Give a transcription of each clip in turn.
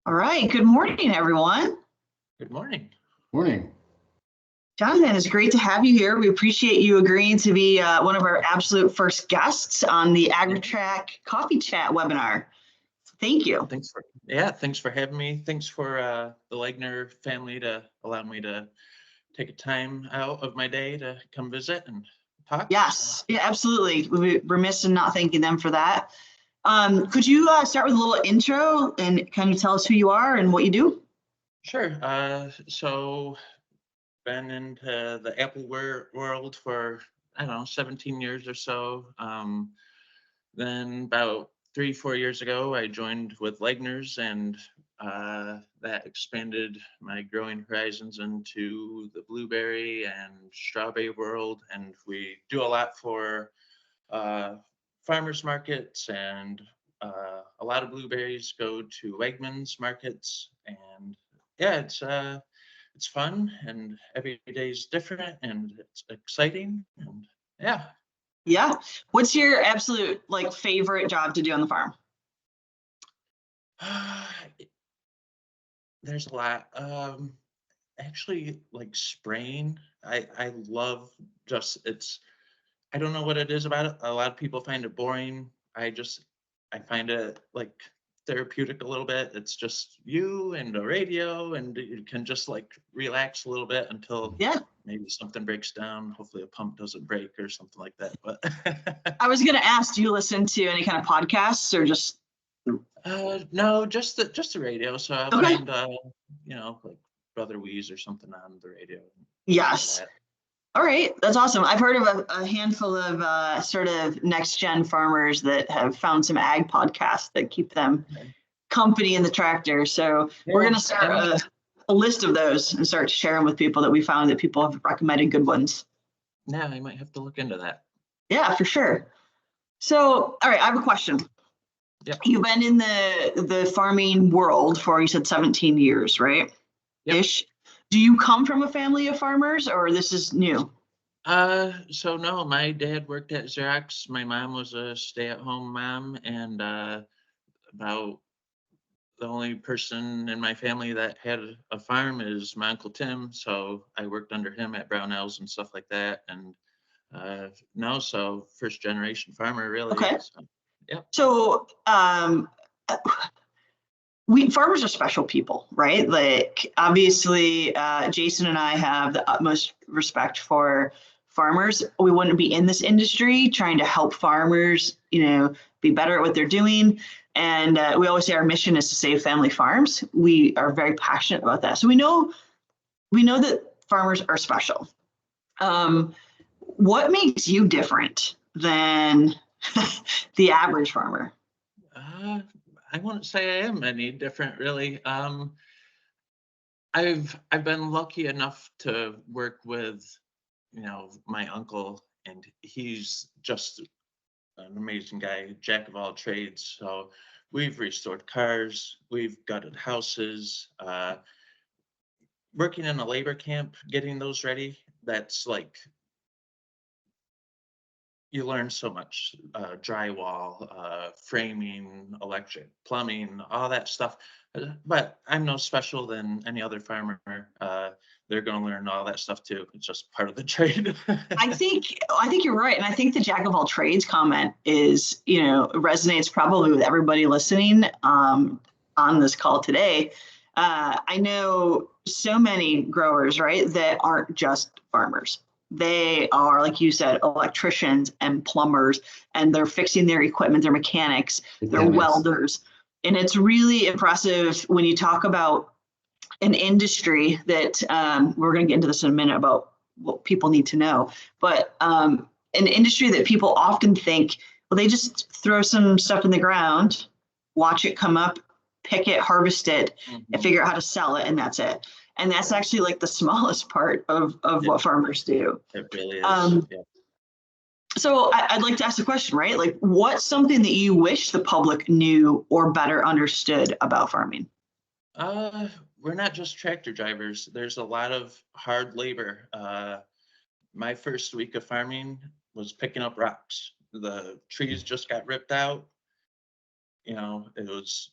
All right. Good morning, everyone. Good morning. Morning. Jonathan, it's great to have you here. We appreciate you agreeing to be one of our absolute first guests on the Agri-Trak Coffee Chat webinar. Thank you. Thanks for having me. Thanks for the Lagoner family to allow me to take a time out of my day to come visit and talk. Yes, yeah, absolutely. We're remiss in not thanking them for that. Could you start with a little intro and kind of tell us who you are and what you do? Sure. So been into the Apple world for, I don't know, 17 years or so. Then about 3-4 years ago, I joined with Lagoner's, and that expanded my growing horizons into the blueberry and strawberry world. And we do a lot for farmers markets, and a lot of blueberries go to Wegmans markets. And yeah, it's fun, and every day is different, and it's exciting, and yeah. Yeah. What's your absolute favorite job to do on the farm? There's a lot. Actually, like spraying. I love I don't know what it is about it. A lot of people find it boring. I find it like therapeutic a little bit. It's just you and a radio, and you can just like relax a little bit until maybe something breaks down. Hopefully a pump doesn't break or something like that. But I was gonna ask, do you listen to any kind of podcasts or just no, just the radio. So I find like Brother Weeze or something on the radio. Yes. All right, that's awesome. I've heard of a handful of sort of next gen farmers that have found some ag podcasts that keep them company in the tractor. So we're going to start a list of those and start sharing with people that we found that people have recommended good ones. Yeah, I might have to look into that. Yeah, for sure. So, all right, I have a question. Yep. You've been in the farming world for, you said 17 years, right? Yep. Ish. Do you come from a family of farmers, or this is new? So no, my dad worked at Xerox. My mom was a stay-at-home mom, and about the only person in my family that had a farm is my Uncle Tim. So I worked under him at Brownells and stuff like that. And so first generation farmer, really. Okay. So, yep. So farmers are special people, right? Like obviously, Jason and I have the utmost respect for farmers. We wouldn't be in this industry trying to help farmers, be better at what they're doing. And we always say our mission is to save family farms. We are very passionate about that. So we know that farmers are special. What makes you different than the average farmer? I wouldn't say I am any different, really. I've been lucky enough to work with, my uncle, and he's just an amazing guy, jack of all trades. So we've restored cars, we've gutted houses, working in a labor camp, getting those ready. That's like, you learn so much, drywall, framing, electric, plumbing, all that stuff. But I'm no special than any other farmer. They're going to learn all that stuff too. It's just part of the trade. I think you're right. And I think the jack of all trades comment is, resonates probably with everybody listening on this call today. I know so many growers, right, that aren't just farmers. They are, like you said, electricians and plumbers, and they're fixing their equipment, they're mechanics, they're welders. And it's really impressive when you talk about an industry that we're going to get into this in a minute about what people need to know, but an industry that people often think, well, they just throw some stuff in the ground, watch it come up, pick it, harvest it, and figure out how to sell it, and that's it. And that's actually like the smallest part of what farmers do. It really is. So I'd like to ask a question, right? Like, what's something that you wish the public knew or better understood about farming? We're not just tractor drivers. There's a lot of hard labor. My first week of farming was picking up rocks. The trees just got ripped out. It was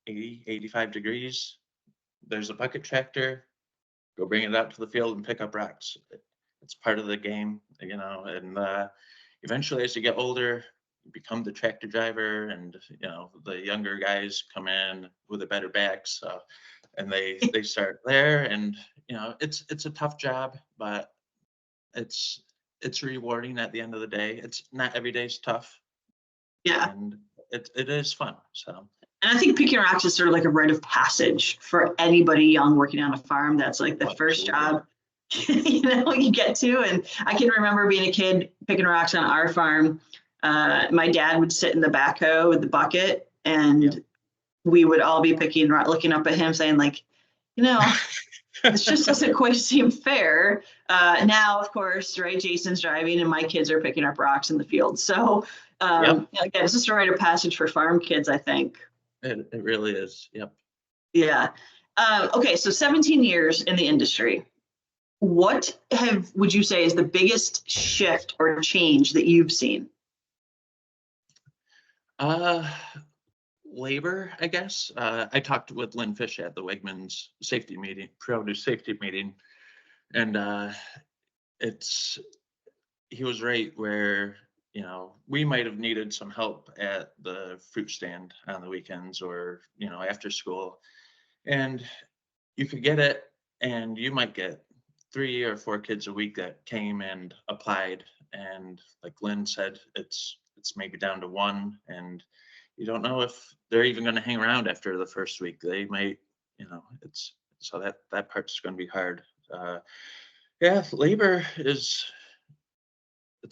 80, 85 degrees. There's a bucket tractor. Go bring it out to the field and pick up rocks. It's part of the game, and eventually as you get older, you become the tractor driver, and the younger guys come in with a better back, and they start there, and it's a tough job, but it's rewarding at the end of the day. It's not every day's tough. Yeah. And it is fun. So. And I think picking rocks is sort of like a rite of passage for anybody young working on a farm. That's like the first job you get to. And I can remember being a kid picking rocks on our farm. My dad would sit in the backhoe with the bucket, and we would all be looking up at him saying like, this just doesn't quite seem fair. Now, of course, right, Jason's driving and my kids are picking up rocks in the field. So again, it's just a rite of passage for farm kids, I think. It really is. Yep. Yeah. Okay, so 17 years in the industry. What would you say is the biggest shift or change that you've seen? Labor, I guess. I talked with Lynn Fish at the Wegmans safety meeting, produce safety meeting, and he was right where, we might have needed some help at the fruit stand on the weekends or, after school, and you could get it, and you might get 3 or 4 kids a week that came and applied, and like Lynn said, it's maybe down to 1, and you don't know if they're even going to hang around after the first week. They might, so that part's going to be hard. Labor it's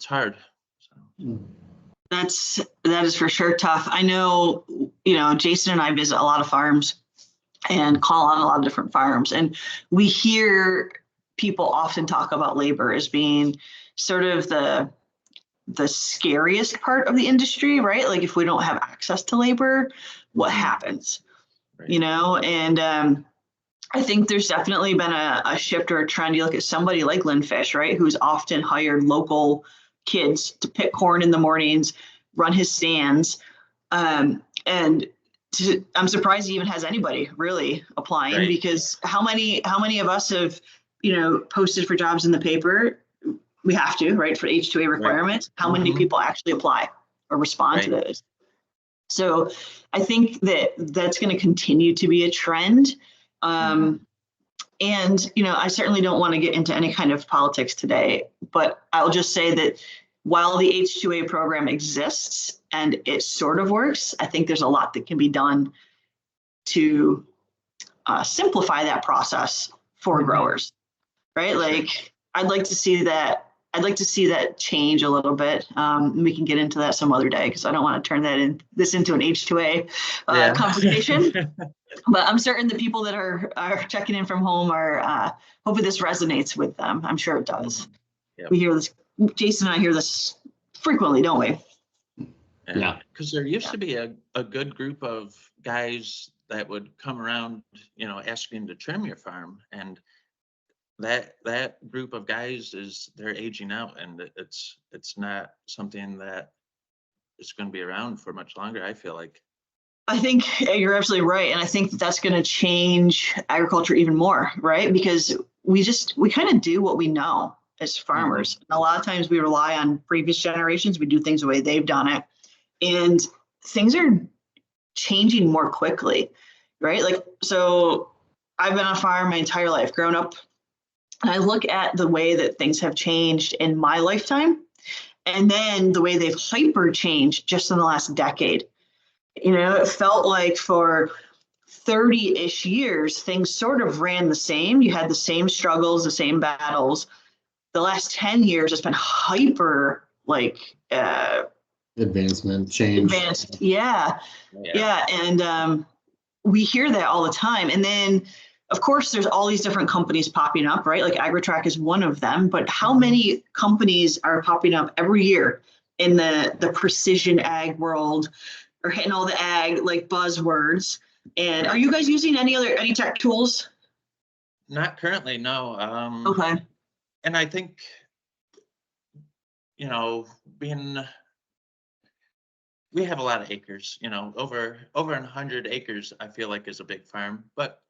hard. So. That is for sure tough. I know, Jason and I visit a lot of farms and call on a lot of different farms, and we hear people often talk about labor as being sort of the scariest part of the industry, right? Like if we don't have access to labor, what happens? Right. And I think there's definitely been a shift or a trend. You look at somebody like Lynn Fish, right, who's often hired local kids to pick corn in the mornings, run his stands, and I'm surprised he even has anybody really applying, right? Because how many of us have posted for jobs in the paper? We have to, right, for H2A requirements. Right. How many people actually apply or respond to those? So I think that's going to continue to be a trend. And, I certainly don't want to get into any kind of politics today, but I'll just say that while the H2A program exists and it sort of works, I think there's a lot that can be done to simplify that process for growers, right? Like I'd like to see that change a little bit. We can get into that some other day because I don't want to turn this into an H2A conversation. But I'm certain the people that are checking in from home are hoping this resonates with them. I'm sure it does. Yep. We hear this. Jason and I hear this frequently, don't we? Yeah. Because there used to be a good group of guys that would come around, asking to trim your farm, and that group of guys they're aging out, and it's not something that is going to be around for much longer, I feel like. I think you're absolutely right. And I think that's going to change agriculture even more, right? Because we kind of do what we know as farmers. And a lot of times we rely on previous generations. We do things the way they've done it. And things are changing more quickly, right? Like, so I've been on a farm my entire life, grown up. And I look at the way that things have changed in my lifetime, and then the way they've hyper changed just in the last decade. It felt like for 30-ish years, things sort of ran the same. You had the same struggles, the same battles. The last 10 years, it's been hyper advancement, change. Advanced, yeah. And we hear that all the time. And then, of course, there's all these different companies popping up, right? Like Agri-Trak is one of them. But how many companies are popping up every year in the precision ag world, or hitting all the ag buzzwords? And are you guys using any tech tools? Not currently, no. Okay. And I think, being we have a lot of acres, over 100 acres, I feel like is a big farm. But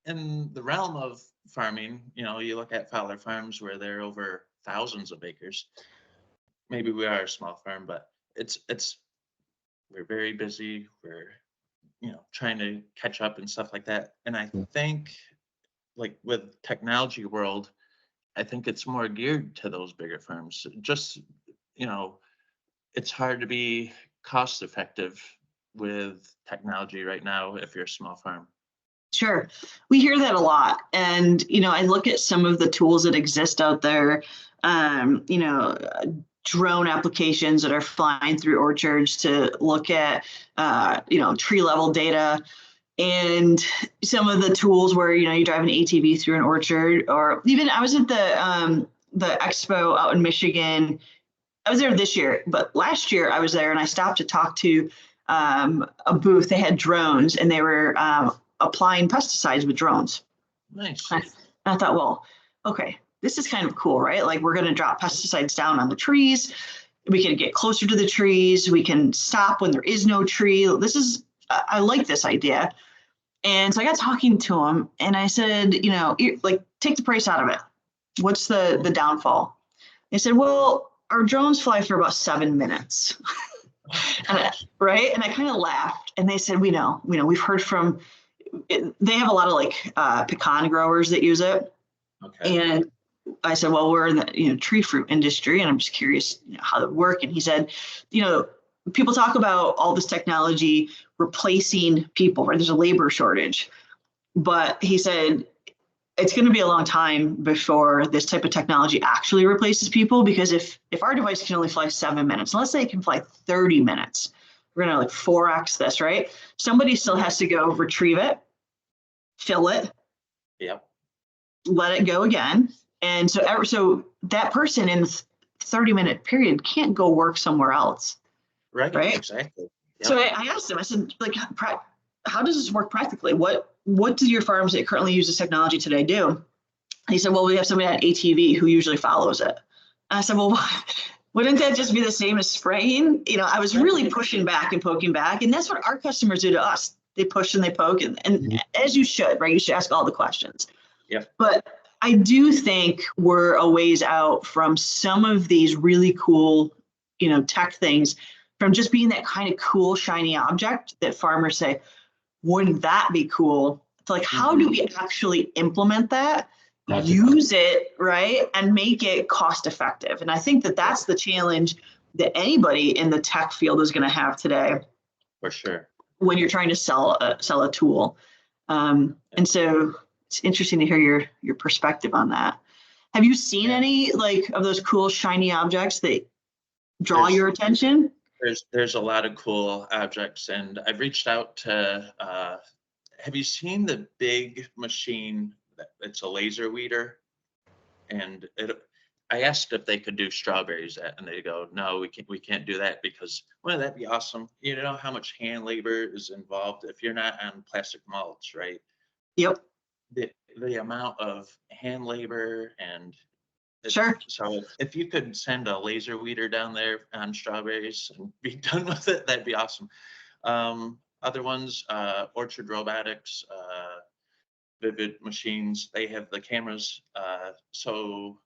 in the realm of farming, you look at Fowler farms where they're over thousands of acres. Maybe we are a small farm, but we're very busy. We're, trying to catch up and stuff like that. And I think like with technology world, I think it's more geared to those bigger firms. Just, it's hard to be cost effective with technology right now if you're a small farm. Sure. We hear that a lot. And, I look at some of the tools that exist out there, drone applications that are flying through orchards to look at, tree level data. And some of the tools where, you drive an ATV through an orchard, or even I was at the expo out in Michigan. I was there this year, but last year I was there and I stopped to talk to a booth. They had drones and they were applying pesticides with drones. Nice. And I thought, well, okay, this is kind of cool, right? Like we're going to drop pesticides down on the trees. We can get closer to the trees. We can stop when there is no tree. I like this idea. And so I got talking to him and I said, like take the price out of it. What's the downfall? They said, well, our drones fly for about 7 minutes. Right. And I kind of laughed and they said, we know, we've heard from, they have a lot of like pecan growers that use it. Okay. And I said, well, we're in the tree fruit industry and I'm just curious how it work. And he said, people talk about all this technology replacing people, right? There's a labor shortage. But he said, it's going to be a long time before this type of technology actually replaces people, because if our device can only fly 7 minutes, let's say it can fly 30 minutes, we're going to like 4x this, right? Somebody still has to go retrieve it, fill it, yep, let it go again. And so that person in the 30-minute period can't go work somewhere else. Right? Exactly. Yep. So I asked him, I said, like, how does this work practically? What do your farms that currently use this technology today do? And he said, well, we have somebody at ATV who usually follows it. And I said, well, wouldn't that just be the same as spraying? I was really pushing back and poking back. And that's what our customers do to us. They push and they poke. And as you should, right? You should ask all the questions. Yeah. But I do think we're a ways out from some of these really cool, tech things, from just being that kind of cool, shiny object that farmers say, wouldn't that be cool? It's like, how do we actually implement that, use it, right, and make it cost effective? And I think that's the challenge that anybody in the tech field is going to have today. For sure. When you're trying to sell a tool. And so it's interesting to hear your perspective on that. Have you seen any like of those cool, shiny objects that draw your attention? There's a lot of cool objects, and I've reached out to, have you seen the big machine it's a laser weeder? And I asked if they could do strawberries and they go, no, we can't do that, because wouldn't that be awesome? You know how much hand labor is involved if you're not on plastic mulch, right? Yep. The amount of hand labor and sure. So if you could send a laser weeder down there on strawberries and be done with it, that'd be awesome. Other ones, Orchard Robotics, Vivid Machines, they have the cameras, so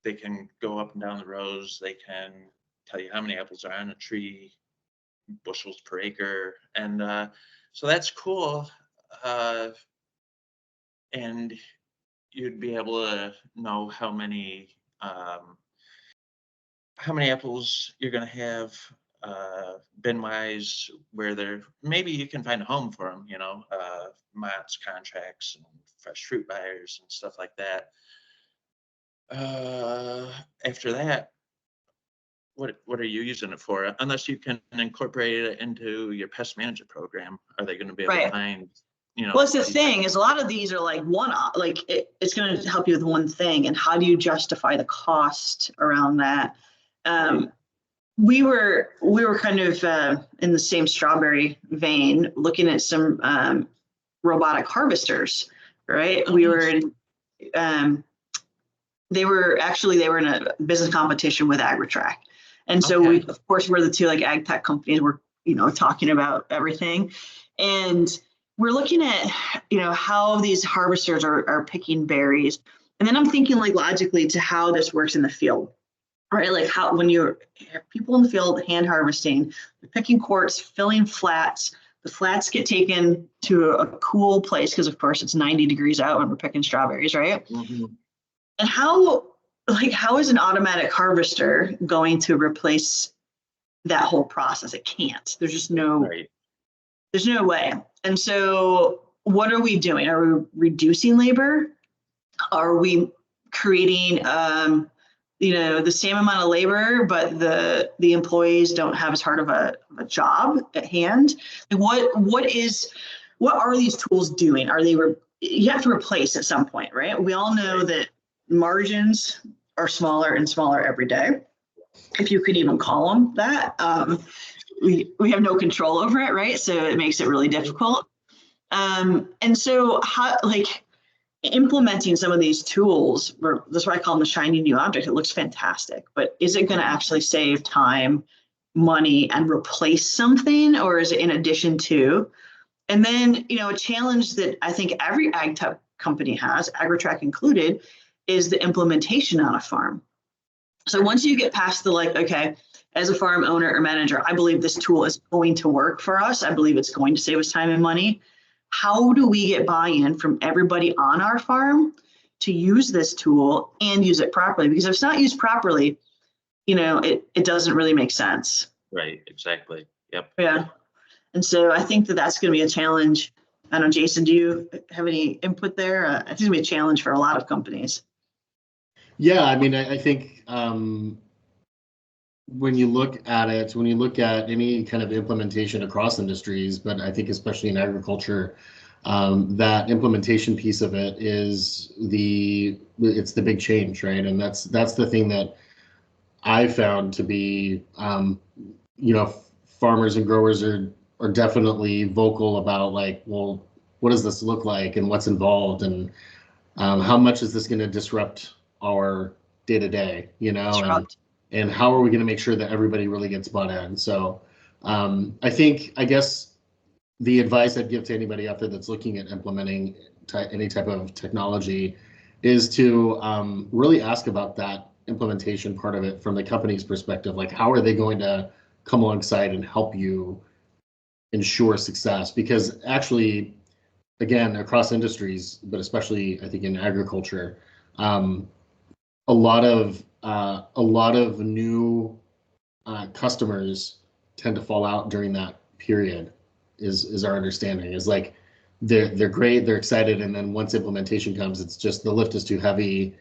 they can go up and down the rows. They can tell you how many apples are on a tree, bushels per acre, and so that's cool. And you'd be able to know how many apples you're going to have bin wise, where they're, maybe you can find a home for them, Mott's contracts and fresh fruit buyers and stuff like that. After that, what are you using it for? Unless you can incorporate it into your pest management program, are they going to be able to find? Well, it's the thing is, a lot of these are like it's going to help you with one thing, and how do you justify the cost around that? We were kind of in the same strawberry vein, looking at some robotic harvesters, right? Oh, we were in, they were in a business competition with Agri-Trak, And so Okay. we, of course, we're the two like ag tech companies. We're, talking about everything. And we're looking at, how these harvesters are picking berries. And then I'm thinking like logically to how this works in the field, right? Like how, when you're people in the field hand harvesting, they're picking quarts, filling flats, the flats get taken to a cool place because of course it's 90 degrees out when we're picking strawberries, right? Mm-hmm. And how is an automatic harvester going to replace that whole process? It can't. There's no way. And so what are we doing? Are we reducing labor? Are we creating the same amount of labor, but the employees don't have as hard of a job at hand? Like what are these tools doing? Are they you have to replace at some point, right? We all know that margins are smaller and smaller every day, if you could even call them that. We have no control over it, right? So it makes it really difficult. And so how, like, implementing some of these tools, that's why I call them the shiny new object. It looks fantastic, but is it going to actually save time, money, and replace something, or is it in addition to? And then, a challenge that I think every ag tech company has, Agri-Trak included, is the implementation on a farm. So once you get past the like, okay, as a farm owner or manager, I believe this tool is going to work for us. I believe it's going to save us time and money. How do we get buy-in from everybody on our farm to use this tool and use it properly? Because if it's not used properly, it doesn't really make sense. Right, exactly. Yep. Yeah. And so I think that that's going to be a challenge. I don't know, Jason, do you have any input there? I think it's going to be a challenge for a lot of companies. Yeah, I mean, I think when you look at any kind of implementation across industries, but I think especially in agriculture, that implementation piece of it is it's the big change, right? And that's the thing that I found to be, farmers and growers are definitely vocal about like, well, what does this look like and what's involved and how much is this going to disrupt our day to day, and how are we going to make sure that everybody really gets bought in? So I guess the advice I'd give to anybody out there that's looking at implementing any type of technology is to really ask about that implementation part of it from the company's perspective. Like, how are they going to come alongside and help you ensure success? Because actually, again, across industries, but especially I think in agriculture, a lot of new customers tend to fall out during that period. Is our understanding is like they're great, they're excited, and then once implementation comes, it's just the lift is too heavy.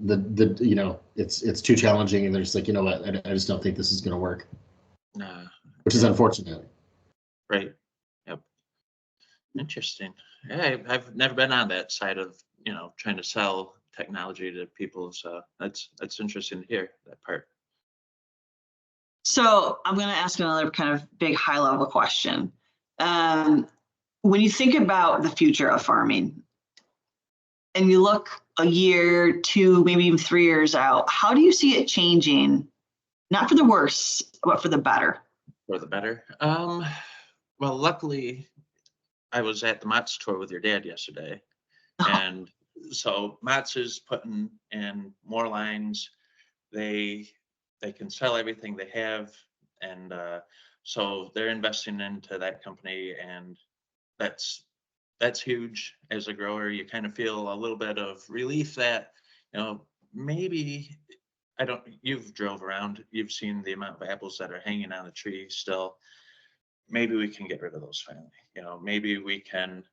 It's too challenging, and they're just like, you know what, I just don't think this is going to work, which is unfortunate. Right. Yep. Interesting. Yeah, I've never been on that side of trying to sell technology to people, so that's interesting to hear that part. So I'm going to ask another kind of big high level question. When you think about the future of farming and you look a year, 2, maybe even 3 years out, how do you see it changing? Not for the worse, but for the better. For the better. Well, luckily I was at the Mott's tour with your dad yesterday, and so Mott's is putting in more lines. They can sell everything they have, and so they're investing into that company, and that's huge. As a grower, you kind of feel a little bit of relief that maybe you've drove around, you've seen the amount of apples that are hanging on the tree still. Maybe we can get rid of those finally. Maybe we can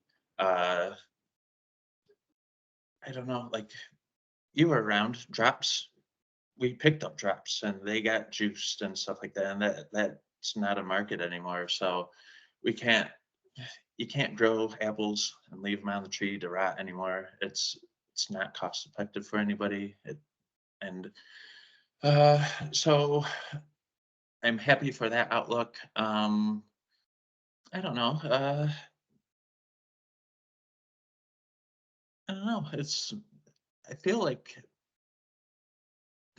I don't know, like, you were around drops. We picked up drops and they got juiced and stuff like that, and that's not a market anymore. So you can't grow apples and leave them on the tree to rot anymore. It's not cost effective for anybody. So I'm happy for that outlook. I don't know. I don't know. I feel like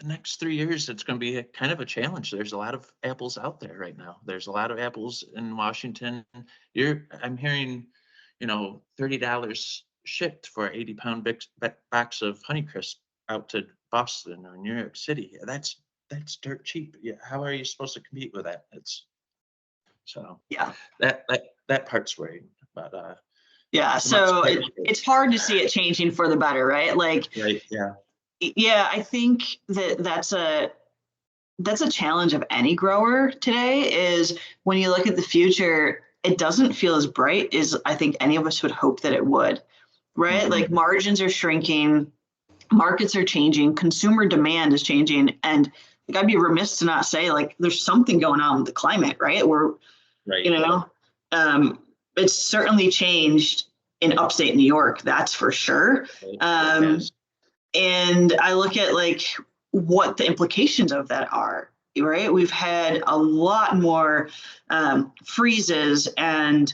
the next 3 years, it's going to be a kind of a challenge. There's a lot of apples out there right now. There's a lot of apples in Washington. I'm hearing, $30 shipped for 80-pound box of Honeycrisp out to Boston or New York City. That's dirt cheap. Yeah, how are you supposed to compete with that? Yeah. That part's worried, but Yeah. So it's hard to see it changing for the better, right? Like, right, yeah. Yeah, I think that's a challenge of any grower today is when you look at the future, it doesn't feel as bright as I think any of us would hope that it would, right? Mhm. Like margins are shrinking, markets are changing, consumer demand is changing. And like, I'd be remiss to not say like there's something going on with the climate, right? Right. It's certainly changed in upstate New York, that's for sure. Yes. And I look at like what the implications of that are, right? We've had a lot more freezes and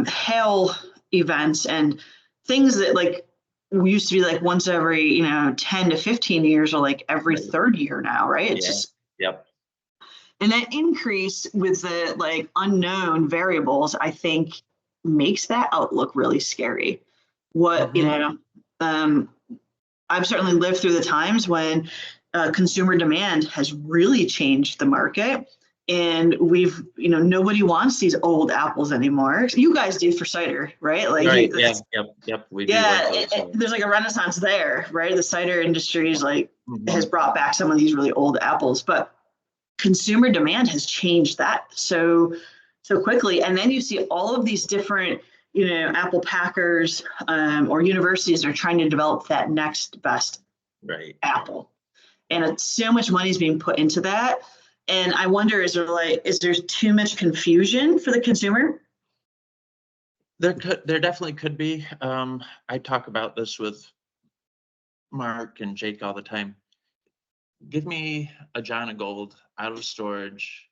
hail events and things that like we used to be like once every 10 to 15 years or like every Right. third year now, right? It's Yeah. just, Yep. and that increase with the like unknown variables, I think makes that outlook really scary. What, I've certainly lived through the times when consumer demand has really changed the market. And nobody wants these old apples anymore. You guys do for cider, right? Like, Right. Yeah. Yep. We do like those. there's like a renaissance there, right? The cider industry is like has Mhm. brought back some of these really old apples, but consumer demand has changed that so quickly. And then you see all of these different apple packers or universities are trying to develop that next best Right. apple, and it's so much money is being put into that. And I wonder, is there too much confusion for the consumer? There definitely could be. I talk about this with Mark and Jake all the time. Give me a John of Gold out of storage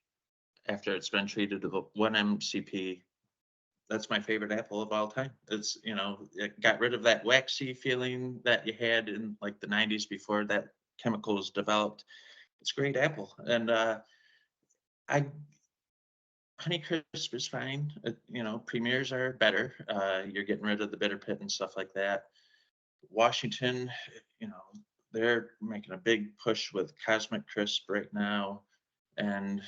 after it's been treated with 1 MCP. That's my favorite apple of all time. It got rid of that waxy feeling that you had in like the 90s before that chemical was developed. It's a great apple. And I Honeycrisp is fine. Premiers are better. You're getting rid of the bitter pit and stuff like that. Washington, you know, they're making a big push with Cosmic Crisp right now. And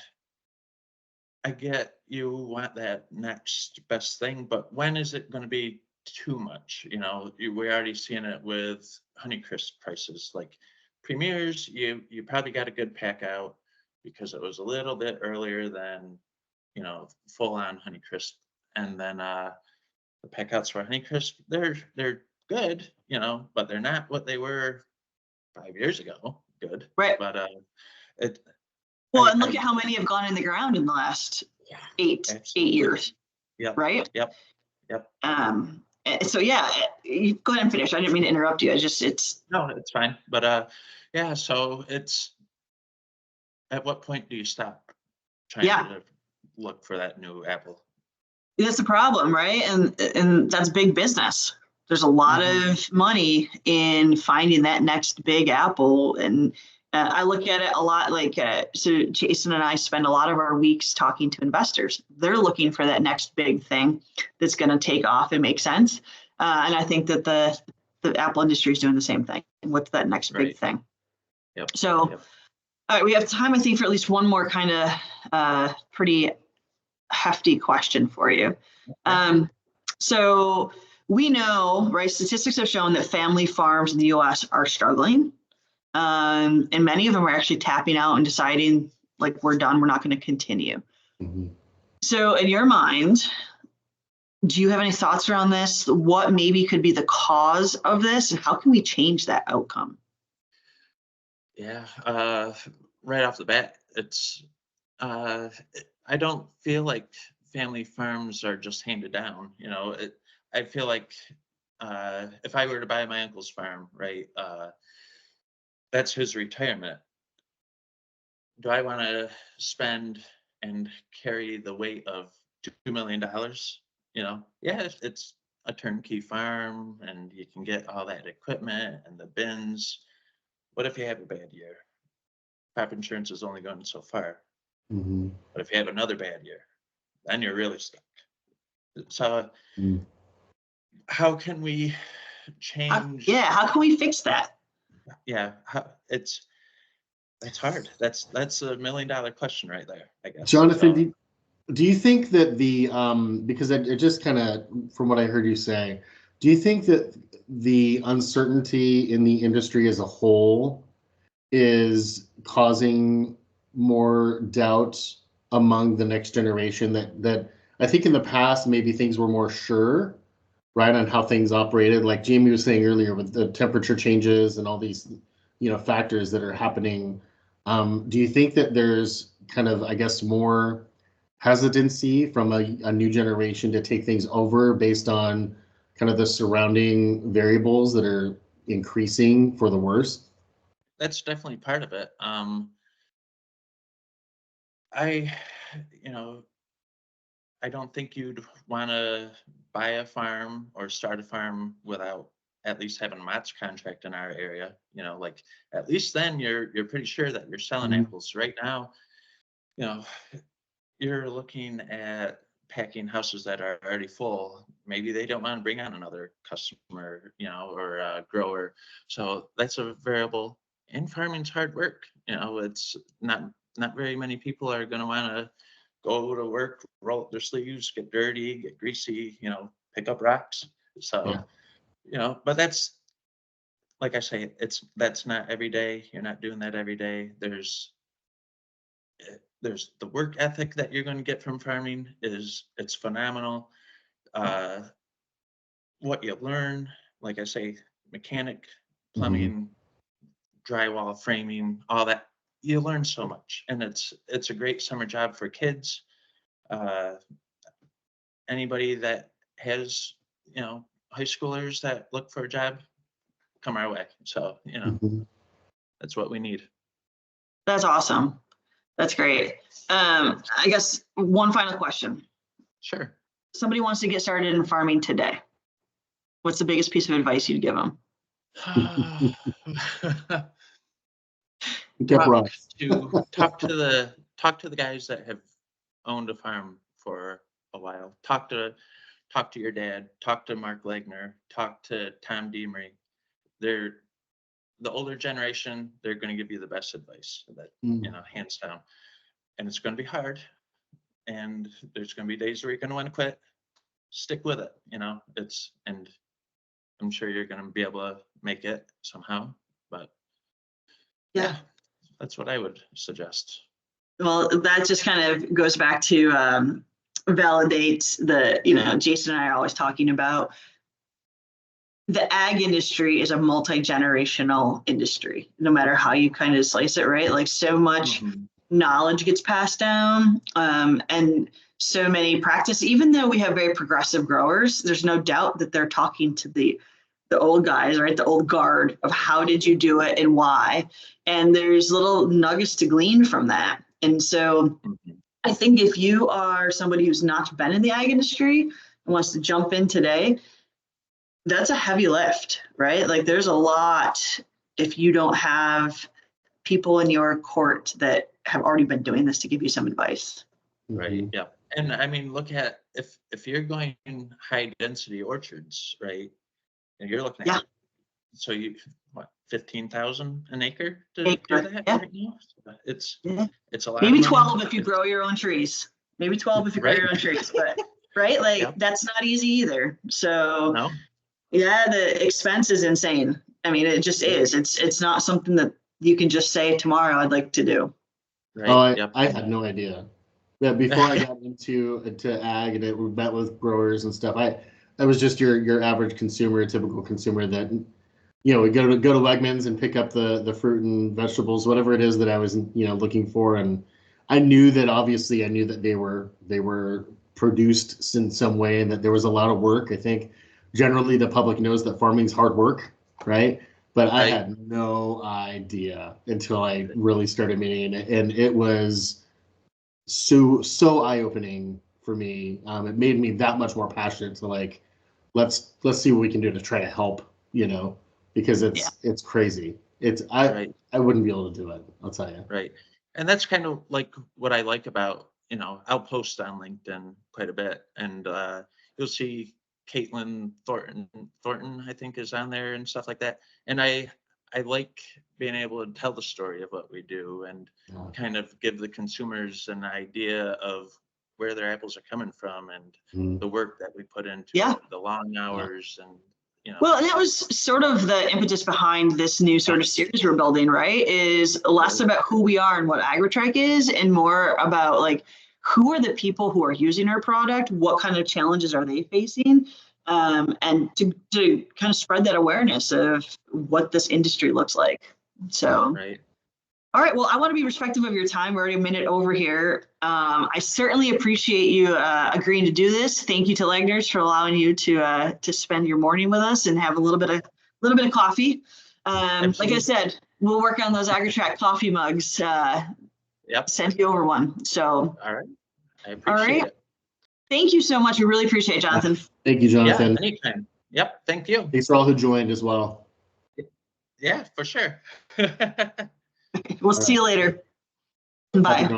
I get you want that next best thing, but when is it going to be too much? We're already seeing it with Honeycrisp prices. Like Premiers, you probably got a good pack out because it was a little bit earlier than full on Honeycrisp. And then the pack outs for Honeycrisp, they're good, but they're not what they were 5 years ago. Good, Right. but it. Well, and look at how many have gone in the ground in the last eight years. Yep. Right. Yep. So yeah, you go ahead and finish. I didn't mean to interrupt you. No, it's fine. But yeah. So it's at what point do you stop trying to look for that new apple? That's the problem, right? And that's big business. There's a lot of money in finding that next big apple. And I look at it a lot like, so Jason and I spend a lot of our weeks talking to investors. They're looking for that next big thing that's going to take off and make sense. And I think that the apple industry is doing the same thing. What's that next big thing? Yep. So, all right, we have time, I think, for at least one more kind of pretty hefty question for you. So we know, right, statistics have shown that family farms in the US are struggling. And many of them are actually tapping out and deciding like, we're done, we're not going to continue. So in your mind, do you have any thoughts around this? What maybe could be the cause of this and how can we change that outcome? Yeah, right off the bat, it's I don't feel like family farms are just handed down. I feel like if I were to buy my uncle's farm, right, that's his retirement. Do I want to spend and carry the weight of $2 million? Yeah, it's a turnkey farm, and you can get all that equipment and the bins. What if you have a bad year? crop insurance is only going so far. Mm-hmm. But if you have another bad year, then you're really stuck. So how can we change? How can we fix that? Yeah, that's hard. That's $1 million question right there, I guess. Jonathan, do you think that because it just kind of, from what I heard you say, do you think that the uncertainty in the industry as a whole is causing more doubt among the next generation? That I think in the past, maybe things were more sure, right, on how things operated. Like Jamie was saying earlier, with the temperature changes and all these, factors that are happening. Do you think that there's kind of, I guess, more hesitancy from a new generation to take things over based on kind of the surrounding variables that are increasing for the worse? That's definitely part of it. I don't think you'd want to buy a farm or start a farm without at least having a MOTS contract in our area. Like at least then you're pretty sure that you're selling apples. Right now, you're looking at packing houses that are already full. Maybe they don't want to bring on another customer, or a grower. So that's a variable. And farming's hard work. It's not very many people are going to want to go to work, roll up their sleeves, get dirty, get greasy, pick up rocks. So, but that's, like I say, that's not every day. You're not doing that every day. There's the work ethic that you're going to get from farming it's phenomenal. What you learn, like I say, mechanic, plumbing, drywall, framing, all that, you learn so much, and it's a great summer job for kids. Anybody that has, high schoolers that look for a job, come our way. So, that's what we need. That's awesome. That's great. I guess one final question. Sure. Somebody wants to get started in farming today. What's the biggest piece of advice you'd give them? Talk to the guys that have owned a farm for a while. Talk to your dad. Talk to Mark Lagoner. Talk to Tom Demery. They're the older generation. They're going to give you the best advice. That hands down. And it's going to be hard. And there's going to be days where you're going to want to quit. Stick with it. And I'm sure you're going to be able to make it somehow. But yeah, that's what I would suggest. Well, that just kind of goes back to validate Jason and I are always talking about the ag industry is a multi-generational industry, no matter how you kind of slice it, right? Like so much knowledge gets passed down, and so many practices. Even though we have very progressive growers, there's no doubt that they're talking to the old guys, right? The old guard of how did you do it and why? And there's little nuggets to glean from that. And so I think if you are somebody who's not been in the ag industry and wants to jump in today, that's a heavy lift, right? Like there's a lot if you don't have people in your court that have already been doing this to give you some advice. Right. Yeah. And I mean, look at if you're going high density orchards, right? And you're looking at so you 15,000 an acre to do that right now? It's a lot. Maybe 12 if you grow your own trees. Maybe 12 if you grow your own trees, but right? Like that's not easy either. So the expense is insane. I mean, it just is. It's not something that you can just say tomorrow I'd like to do. Right. I had no idea. Yeah, before I got into ag and we met with growers and stuff, I was just your average consumer, typical consumer that we go to Wegmans and pick up the fruit and vegetables, whatever it is that I was looking for, and I knew that they were produced in some way and that there was a lot of work. I think generally the public knows that farming's hard work, right? But I had no idea until I really started meeting it, and it was so eye-opening for me. It made me that much more passionate to let's see what we can do to try to help, because it's crazy. Right. I wouldn't be able to do it. I'll tell you. Right. And that's kind of like what I like about, I'll post on LinkedIn quite a bit, and you'll see Caitlin Thornton, I think, is on there and stuff like that. And I like being able to tell the story of what we do and kind of give the consumers an idea of where their apples are coming from and the work that we put into it, the long hours and Well, and that was sort of the impetus behind this new sort of series we're building, right? Is less about who we are and what Agri-Trak is, and more about like who are the people who are using our product, what kind of challenges are they facing, and to kind of spread that awareness of what this industry looks like. So. Right. All right. Well, I want to be respectful of your time. We're already a minute over here. I certainly appreciate you agreeing to do this. Thank you to Lagoner's for allowing you to spend your morning with us and have a little bit of coffee. Like I said, we'll work on those Agri-Trak coffee mugs. Yep. Send you over one. So. All right. I appreciate it. Thank you so much. We really appreciate it, Jonathan. Thank you, Jonathan. Yeah, anytime. Yep. Thank you. Thanks for all who joined as well. Yeah, for sure. We'll see you later. Bye.